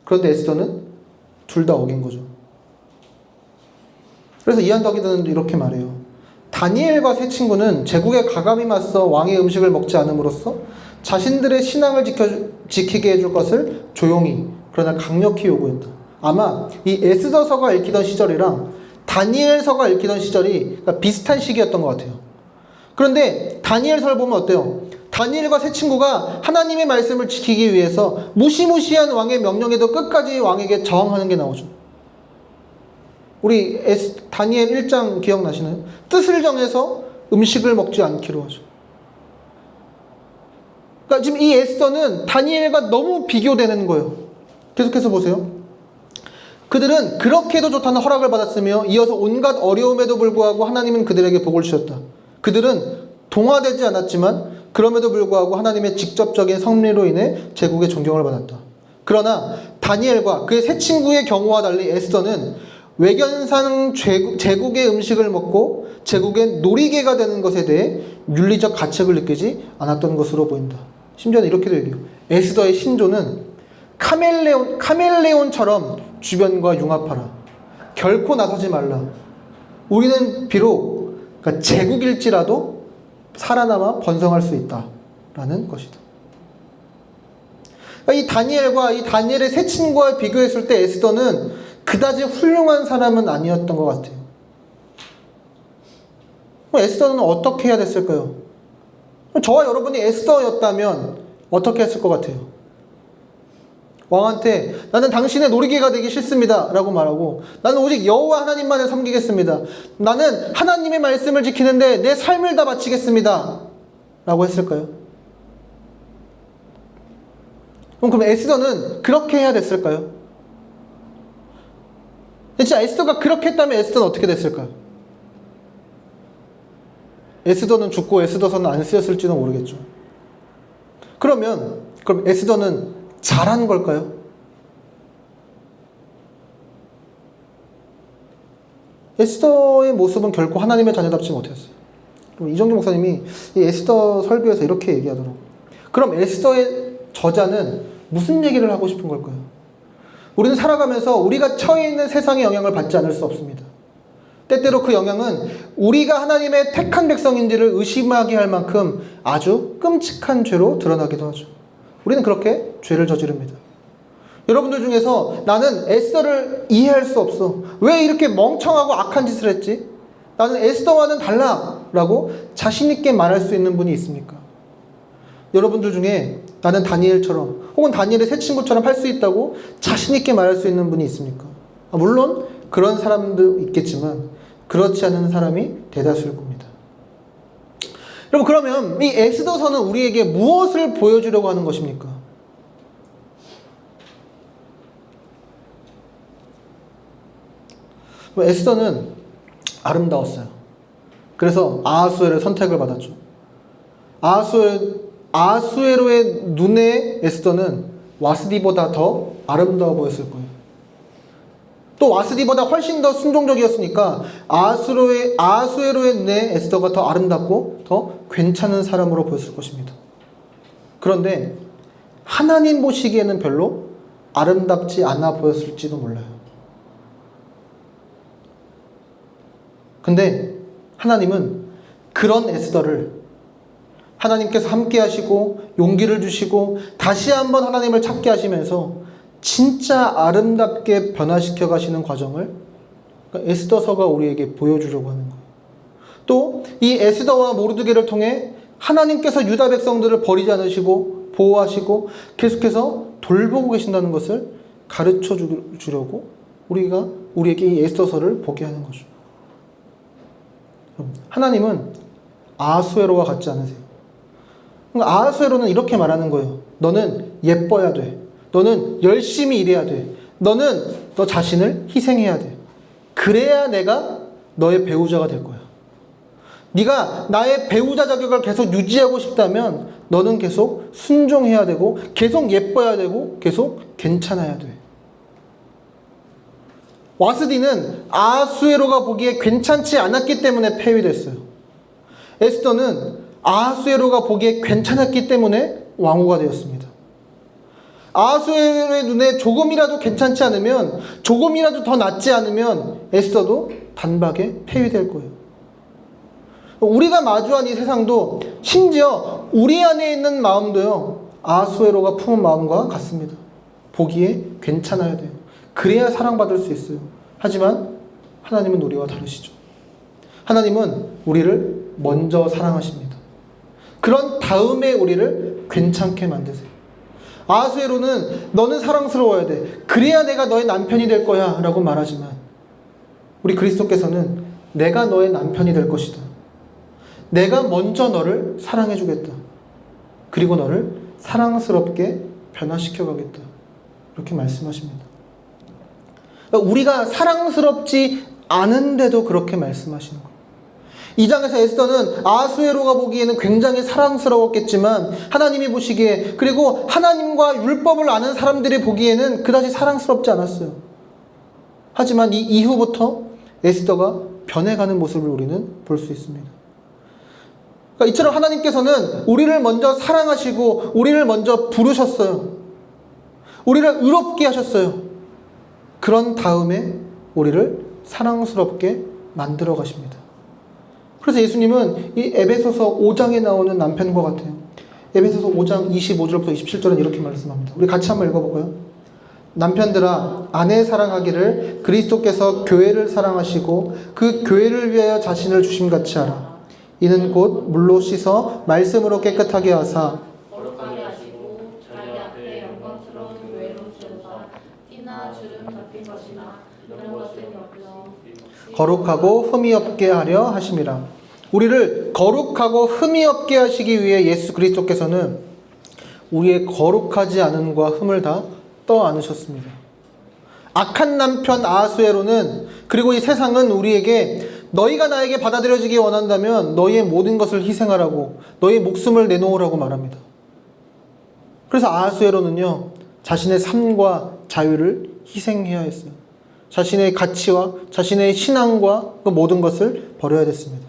그런데 에스더는 둘 다 어긴 거죠. 그래서 이안 더기드는 이렇게 말해요. 다니엘과 세 친구는 제국에 가감히 맞서 왕의 음식을 먹지 않음으로써 자신들의 신앙을 지키게 해줄 것을 조용히 그러나 강력히 요구했다. 아마 이 에스더서가 읽히던 시절이랑 다니엘서가 읽히던 시절이 그러니까 비슷한 시기였던 것 같아요. 그런데 다니엘서를 보면 어때요? 다니엘과 세 친구가 하나님의 말씀을 지키기 위해서 무시무시한 왕의 명령에도 끝까지 왕에게 저항하는 게 나오죠. 우리 다니엘 1장 기억나시나요? 뜻을 정해서 음식을 먹지 않기로 하죠. 그러니까 지금 이 에스더는 다니엘과 너무 비교되는 거예요. 계속해서 보세요. 그들은 그렇게도 좋다는 허락을 받았으며 이어서 온갖 어려움에도 불구하고 하나님은 그들에게 복을 주셨다. 그들은 동화되지 않았지만 그럼에도 불구하고 하나님의 직접적인 섭리로 인해 제국의 존경을 받았다. 그러나 다니엘과 그의 세 친구의 경우와 달리 에스더는 외견상 제국의 음식을 먹고 제국의 놀이개가 되는 것에 대해 윤리적 가책을 느끼지 않았던 것으로 보인다. 심지어는 이렇게도 얘기해요. 에스더의 신조는 카멜레온처럼 주변과 융합하라. 결코 나서지 말라. 우리는 비록 그러니까 제국일지라도 살아남아 번성할 수 있다라는 것이다. 그러니까 이 다니엘과 이 다니엘의 세 친구와 비교했을 때 에스더는 그다지 훌륭한 사람은 아니었던 것 같아요. 에스더는 어떻게 해야 됐을까요? 저와 여러분이 에스더였다면 어떻게 했을 것 같아요? 왕한테 나는 당신의 놀이개가 되기 싫습니다 라고 말하고 나는 오직 여호와 하나님만을 섬기겠습니다. 나는 하나님의 말씀을 지키는데 내 삶을 다 바치겠습니다 라고 했을까요? 그럼 에스더는 그렇게 해야 됐을까요? 진짜 에스더가 그렇게 했다면 에스더는 어떻게 됐을까요? 에스더는 죽고 에스더서는 안 쓰였을지는 모르겠죠. 그럼 에스더는 잘한 걸까요? 에스더의 모습은 결코 하나님의 자녀답지 못했어요. 이정규 목사님이 이 에스더 설교에서 이렇게 얘기하더라고요. 그럼 에스더의 저자는 무슨 얘기를 하고 싶은 걸까요? 우리는 살아가면서 우리가 처해 있는 세상의 영향을 받지 않을 수 없습니다. 때때로 그 영향은 우리가 하나님의 택한 백성인지를 의심하게 할 만큼 아주 끔찍한 죄로 드러나기도 하죠. 우리는 그렇게 죄를 저지릅니다. 여러분들 중에서 나는 에스더를 이해할 수 없어. 왜 이렇게 멍청하고 악한 짓을 했지? 나는 에스더와는 달라 라고 자신있게 말할 수 있는 분이 있습니까? 여러분들 중에 나는 다니엘처럼 혹은 다니엘의 새 친구처럼 할 수 있다고 자신있게 말할 수 있는 분이 있습니까? 물론 그런 사람도 있겠지만 그렇지 않은 사람이 대다수일 겁니다. 여러분, 그러면 이 에스더서는 우리에게 무엇을 보여주려고 하는 것입니까? 에스더는 아름다웠어요. 그래서 아하수에로의 선택을 받았죠. 아하수에로의 눈에 에스더는 와스디보다 더 아름다워 보였을 거예요. 또 와스디보다 훨씬 더 순종적이었으니까 아하수에로의 눈에 에스더가 더 아름답고 더 괜찮은 사람으로 보였을 것입니다. 그런데 하나님 보시기에는 별로 아름답지 않아 보였을지도 몰라요. 근데 하나님은 그런 에스더를 하나님께서 함께 하시고 용기를 주시고 다시 한번 하나님을 찾게 하시면서 진짜 아름답게 변화시켜 가시는 과정을 에스더서가 우리에게 보여주려고 하는 거예요. 또 이 에스더와 모르드게를 통해 하나님께서 유다 백성들을 버리지 않으시고 보호하시고 계속해서 돌보고 계신다는 것을 가르쳐 주려고 우리에게 이 에스더서를 보게 하는 거죠. 하나님은 아하수에로와 같지 않으세요. 아하수에로는 이렇게 말하는 거예요. 너는 예뻐야 돼. 너는 열심히 일해야 돼. 너 자신을 희생해야 돼. 그래야 내가 너의 배우자가 될 거야. 네가 나의 배우자 자격을 계속 유지하고 싶다면 너는 계속 순종해야 되고 계속 예뻐야 되고 계속 괜찮아야 돼. 와스디는 아하수에로가 보기에 괜찮지 않았기 때문에 폐위됐어요. 에스더는 아하수에로가 보기에 괜찮았기 때문에 왕후가 되었습니다. 아하수에로의 눈에 조금이라도 괜찮지 않으면, 조금이라도 더 낫지 않으면 에스더도 단박에 폐위될 거예요. 우리가 마주한 이 세상도 심지어 우리 안에 있는 마음도요, 아하수에로가 품은 마음과 같습니다. 보기에 괜찮아야 돼요. 그래야 사랑받을 수 있어요. 하지만 하나님은 우리와 다르시죠. 하나님은 우리를 먼저 사랑하십니다. 그런 다음에 우리를 괜찮게 만드세요. 아하수에로는 너는 사랑스러워야 돼. 그래야 내가 너의 남편이 될 거야 라고 말하지만 우리 그리스도께서는 내가 너의 남편이 될 것이다. 내가 먼저 너를 사랑해 주겠다. 그리고 너를 사랑스럽게 변화시켜 가겠다. 이렇게 말씀하십니다. 우리가 사랑스럽지 않은데도 그렇게 말씀하시는 거예요. 이 장에서 에스더는 아하수에로가 보기에는 굉장히 사랑스러웠겠지만 하나님이 보시기에, 그리고 하나님과 율법을 아는 사람들이 보기에는 그다지 사랑스럽지 않았어요. 하지만 이 이후부터 에스더가 변해가는 모습을 우리는 볼 수 있습니다. 그러니까 이처럼 하나님께서는 우리를 먼저 사랑하시고 우리를 먼저 부르셨어요. 우리를 의롭게 하셨어요. 그런 다음에 우리를 사랑스럽게 만들어 가십니다. 그래서 예수님은 이 에베소서 5장에 나오는 남편과 같아요. 에베소서 5장 25절부터 27절은 이렇게 말씀합니다. 우리 같이 한번 읽어볼까요? 남편들아, 아내 사랑하기를 그리스도께서 교회를 사랑하시고 그 교회를 위하여 자신을 주심같이 하라. 이는 곧 물로 씻어 말씀으로 깨끗하게 하사 거룩하게 하시고 자기 앞에 영광스러운 교회로 세우사 티나 주름 잡힌 것이나 이런 것들이 없어 거룩하고 흠이 없게 하려 하심이라. 우리를 거룩하고 흠이 없게 하시기 위해 예수 그리스도께서는 우리의 거룩하지 않음과 흠을 다 떠안으셨습니다. 악한 남편 아하수에로는, 그리고 이 세상은 우리에게 너희가 나에게 받아들여지기 원한다면 너희의 모든 것을 희생하라고, 너희의 목숨을 내놓으라고 말합니다. 그래서 아하수에로는요, 자신의 삶과 자유를 희생해야 했어요. 자신의 가치와 자신의 신앙과 그 모든 것을 버려야 됐습니다.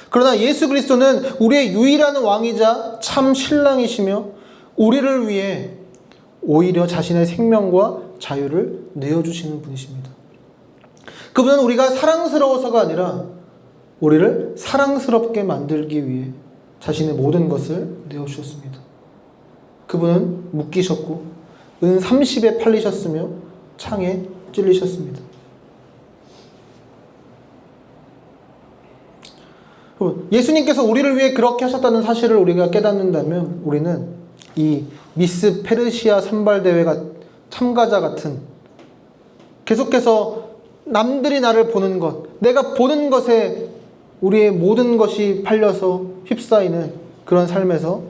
그러나 예수 그리스도는 우리의 유일한 왕이자 참 신랑이시며 우리를 위해 오히려 자신의 생명과 자유를 내어주시는 분이십니다. 그분은 우리가 사랑스러워서가 아니라 우리를 사랑스럽게 만들기 위해 자신의 모든 것을 내어주셨습니다. 그분은 묶이셨고 은 30에 팔리셨으며 창에 찔리셨습니다. 예수님께서 우리를 위해 그렇게 하셨다는 사실을 우리가 깨닫는다면 우리는 이 미스 페르시아 산발대회가 참가자 같은 계속해서 남들이 나를 보는 것, 내가 보는 것에 우리의 모든 것이 팔려서 휩싸이는 그런 삶에서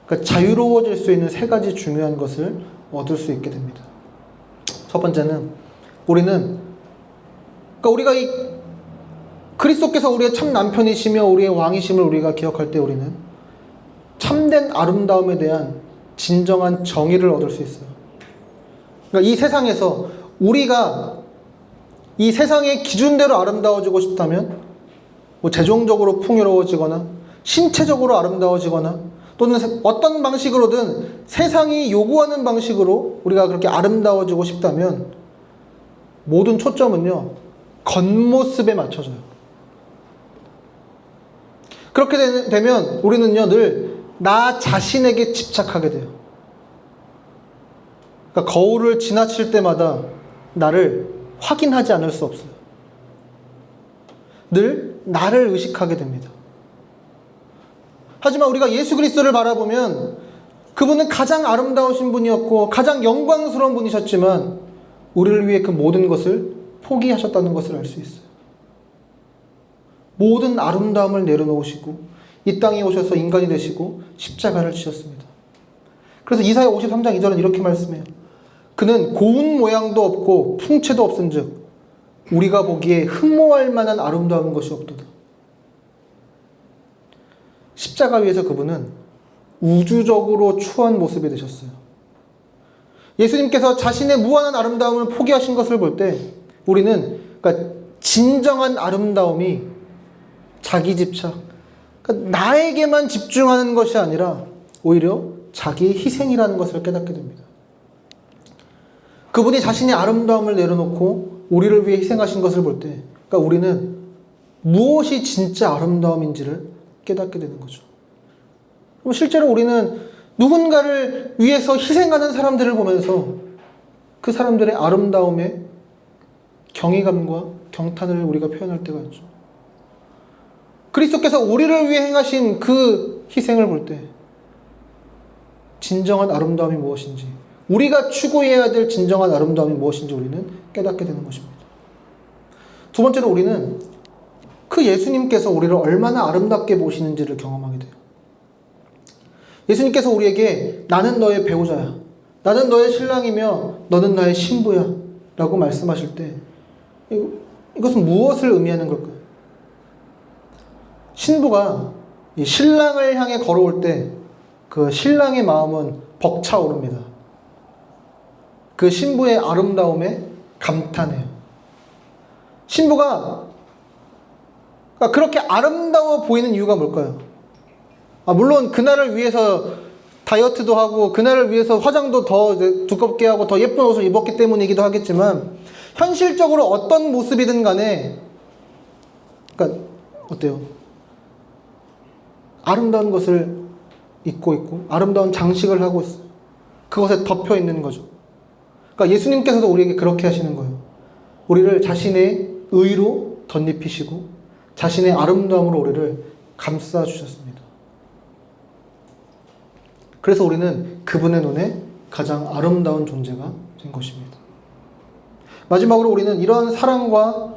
그러니까 자유로워질 수 있는 세 가지 중요한 것을 얻을 수 있게 됩니다. 첫 번째는 우리는 그러니까 우리가 이 그리스도께서 우리의 참 남편이시며 우리의 왕이심을 우리가 기억할 때 우리는 참된 아름다움에 대한 진정한 정의를 얻을 수 있어요. 그러니까 이 세상에서 우리가 이 세상의 기준대로 아름다워지고 싶다면 뭐 재정적으로 풍요로워지거나 신체적으로 아름다워지거나 또는 어떤 방식으로든 세상이 요구하는 방식으로 우리가 그렇게 아름다워지고 싶다면 모든 초점은요 겉모습에 맞춰져요. 그렇게 되면 우리는요 늘 나 자신에게 집착하게 돼요. 그러니까 거울을 지나칠 때마다 나를 확인하지 않을 수 없어요. 늘 나를 의식하게 됩니다. 하지만 우리가 예수 그리스도를 바라보면 그분은 가장 아름다우신 분이었고 가장 영광스러운 분이셨지만 우리를 위해 그 모든 것을 포기하셨다는 것을 알 수 있어요. 모든 아름다움을 내려놓으시고 이 땅에 오셔서 인간이 되시고 십자가를 지셨습니다. 그래서 이사야 53장 2절은 이렇게 말씀해요. 그는 고운 모양도 없고 풍채도 없은즉 우리가 보기에 흠모할 만한 아름다운 것이 없도다. 십자가 위에서 그분은 우주적으로 추한 모습이 되셨어요. 예수님께서 자신의 무한한 아름다움을 포기하신 것을 볼 때 우리는 그러니까 진정한 아름다움이 자기 집착, 그러니까 나에게만 집중하는 것이 아니라 오히려 자기의 희생이라는 것을 깨닫게 됩니다. 그분이 자신의 아름다움을 내려놓고 우리를 위해 희생하신 것을 볼 때 그러니까 우리는 무엇이 진짜 아름다움인지를 깨닫게 되는 거죠. 그럼 실제로 우리는 누군가를 위해서 희생하는 사람들을 보면서 그 사람들의 아름다움에 경이감과 경탄을 우리가 표현할 때가 있죠. 그리스도께서 우리를 위해 행하신 그 희생을 볼 때 진정한 아름다움이 무엇인지 우리가 추구해야 될 진정한 아름다움이 무엇인지 우리는 깨닫게 되는 것입니다. 두 번째로 우리는 그 예수님께서 우리를 얼마나 아름답게 보시는지를 경험하게 돼요. 예수님께서 우리에게 나는 너의 배우자야, 나는 너의 신랑이며 너는 나의 신부야 라고 말씀하실 때 이것은 무엇을 의미하는 걸까요? 신부가 이 신랑을 향해 걸어올 때 그 신랑의 마음은 벅차오릅니다. 그 신부의 아름다움에 감탄해요. 신부가 그렇게 아름다워 보이는 이유가 뭘까요? 물론 그날을 위해서 다이어트도 하고 그날을 위해서 화장도 더 두껍게 하고 더 예쁜 옷을 입었기 때문이기도 하겠지만 현실적으로 어떤 모습이든 간에 그러니까 어때요? 아름다운 것을 입고 있고 아름다운 장식을 하고 있어요. 그것에 덮여 있는 거죠. 그러니까 예수님께서도 우리에게 그렇게 하시는 거예요. 우리를 자신의 의로 덧입히시고 자신의 아름다움으로 우리를 감싸 주셨습니다. 그래서 우리는 그분의 눈에 가장 아름다운 존재가 된 것입니다. 마지막으로 우리는 이런 사랑과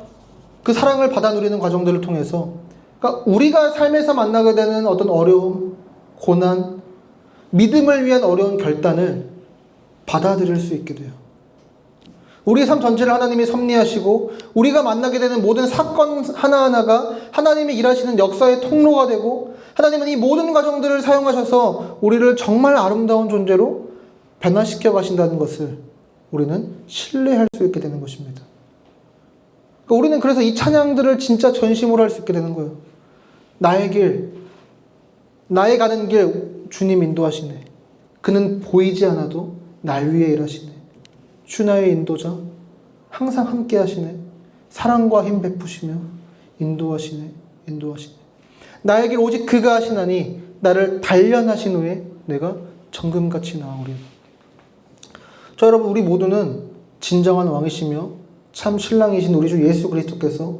그 사랑을 받아 누리는 과정들을 통해서 그러니까 우리가 삶에서 만나게 되는 어떤 어려움, 고난, 믿음을 위한 어려운 결단을 받아들일 수 있게 돼요. 우리의 삶 전체를 하나님이 섭리하시고 우리가 만나게 되는 모든 사건 하나하나가 하나님이 일하시는 역사의 통로가 되고 하나님은 이 모든 과정들을 사용하셔서 우리를 정말 아름다운 존재로 변화시켜 가신다는 것을 우리는 신뢰할 수 있게 되는 것입니다. 그러니까 우리는 그래서 이 찬양들을 진짜 전심으로 할 수 있게 되는 거예요. 나의 길, 나의 가는 길 주님 인도하시네. 그는 보이지 않아도 날 위해 일하시네. 주 나의 인도자, 항상 함께 하시네. 사랑과 힘 베푸시며 인도하시네. 나의 길 오직 그가 하시나니 나를 단련하신 후에 내가 정금같이 나아오리라. 자, 여러분, 우리 모두는 진정한 왕이시며 참 신랑이신 우리 주 예수 그리스도께서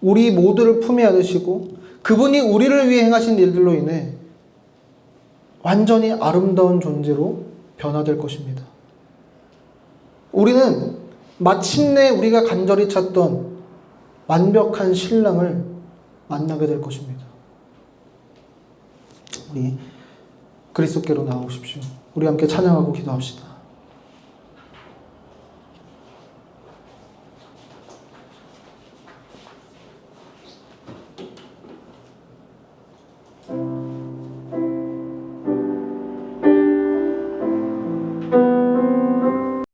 우리 모두를 품에 안으시고 그분이 우리를 위해 행하신 일들로 인해 완전히 아름다운 존재로 변화될 것입니다. 우리는 마침내 우리가 간절히 찾던 완벽한 신랑을 만나게 될 것입니다. 우리 그리스도께로 나아오십시오. 우리 함께 찬양하고 기도합시다.